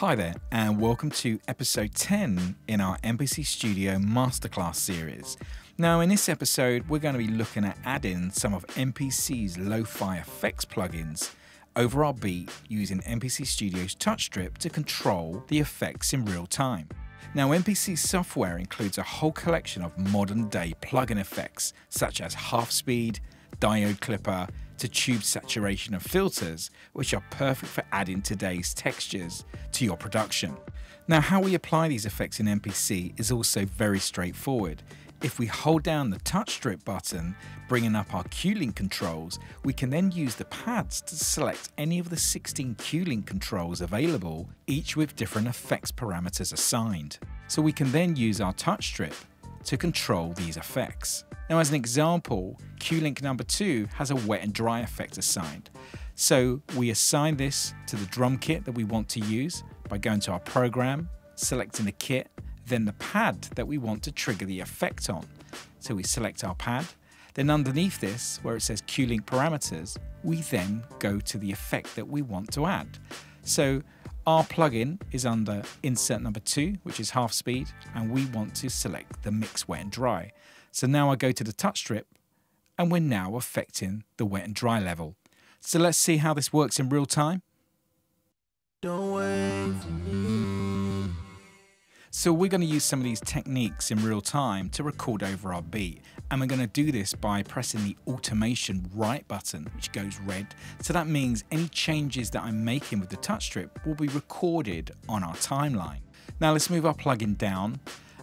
Hi there, and welcome to episode 10 in our MPC Studio Masterclass series. Now in this episode, we're going to be looking at adding some of MPC's lo-fi effects plugins over our beat using MPC Studio's touch strip to control the effects in real time. Now MPC software includes a whole collection of modern day plugin effects such as half speed, Diode Clipper, to tube saturation and filters, which are perfect for adding today's textures to your production. Now how we apply these effects in MPC is also very straightforward. If we hold down the touch strip button, bringing up our Q-Link controls, we can then use the pads to select any of the 16 Q-Link controls available, each with different effects parameters assigned. So we can then use our touch strip to control these effects. Now as an example, Q-Link number 2 has a wet and dry effect assigned. So we assign this to the drum kit that we want to use by going to our program, selecting the kit, then the pad that we want to trigger the effect on. So we select our pad, then underneath this, where it says Q-Link parameters, we then go to the effect that we want to add. So our plugin is under insert number 2, which is half speed, and we want to select the mix wet and dry. So now I go to the touch strip and we're now affecting the wet and dry level. So let's see how this works in real time. Don't wait for me. So we're going to use some of these techniques in real time to record over our beat. And we're going to do this by pressing the automation right button, which goes red. So that means any changes that I'm making with the touch strip will be recorded on our timeline. Now let's move our plugin down.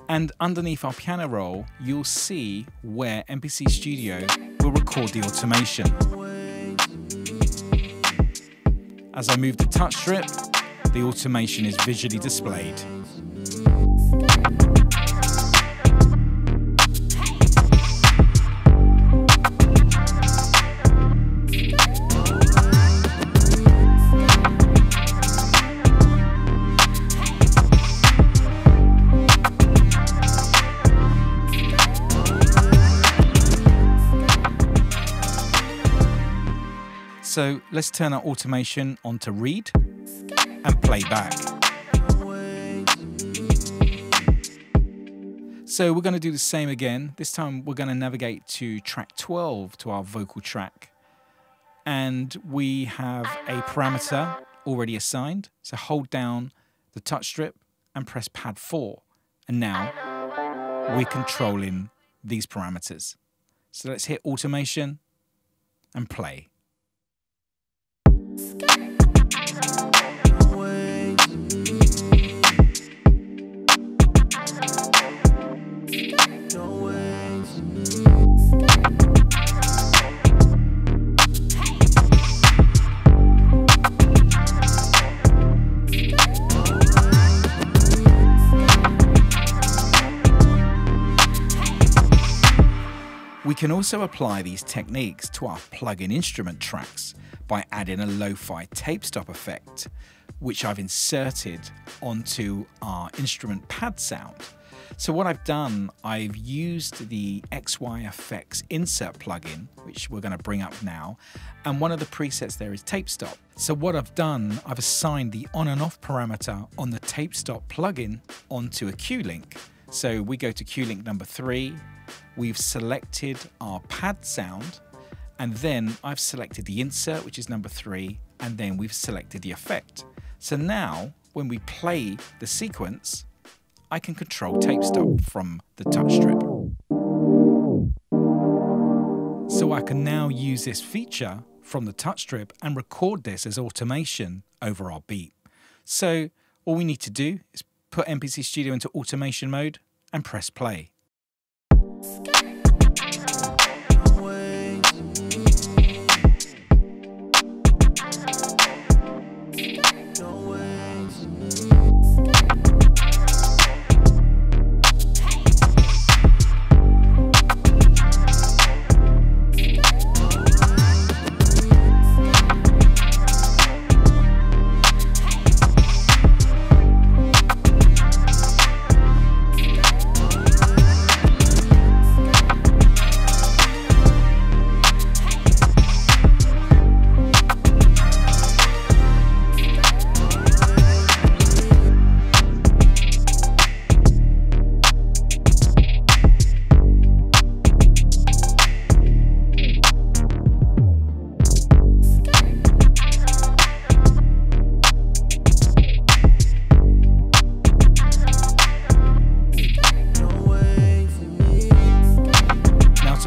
And underneath our piano roll, you'll see where MPC Studio will record the automation. As I move the touch strip, the automation is visually displayed. So let's turn our automation on to read and play back. So we're going to do the same again. This time we're going to navigate to track 12 to our vocal track. And we have a parameter already assigned. So hold down the touch strip and press pad 4. And now we're controlling these parameters. So let's hit automation and play. We can also apply these techniques to our plug-in instrument tracks by adding a lo-fi tape stop effect, which I've inserted onto our instrument pad sound. So what I've done, I've used the XY Effects insert plugin, which we're going to bring up now, and one of the presets there is tape stop. So what I've done, I've assigned the on and off parameter on the tape stop plugin onto a Q-Link. So we go to Q-Link number 3, we've selected our pad sound, and then I've selected the insert, which is number 3, and then we've selected the effect. So now when we play the sequence, I can control tape stop from the touch strip. So I can now use this feature from the touch strip and record this as automation over our beat. So all we need to do is put MPC Studio into automation mode and press play.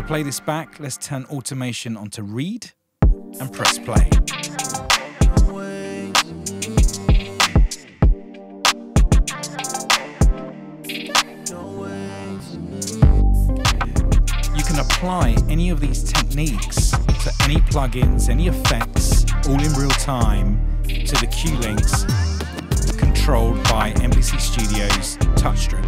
play this back, let's turn automation onto read and press play. You can apply any of these techniques to any plugins, any effects, all in real time to the cue links controlled by MPC Studio's touch strip.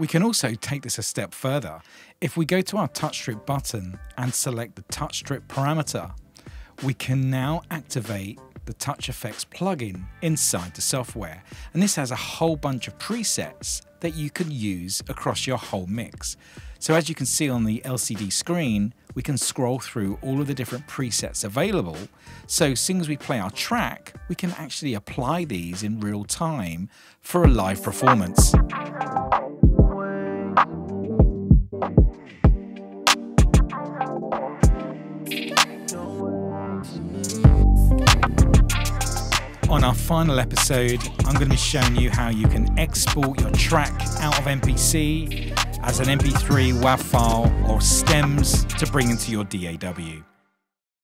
We can also take this a step further. If we go to our touch strip button and select the touch strip parameter, we can now activate the Touch Effects plugin inside the software. And this has a whole bunch of presets that you can use across your whole mix. So as you can see on the LCD screen, we can scroll through all of the different presets available. So as soon as we play our track, we can actually apply these in real time for a live performance. On our final episode, I'm going to be showing you how you can export your track out of MPC as an MP3 WAV file or stems to bring into your DAW.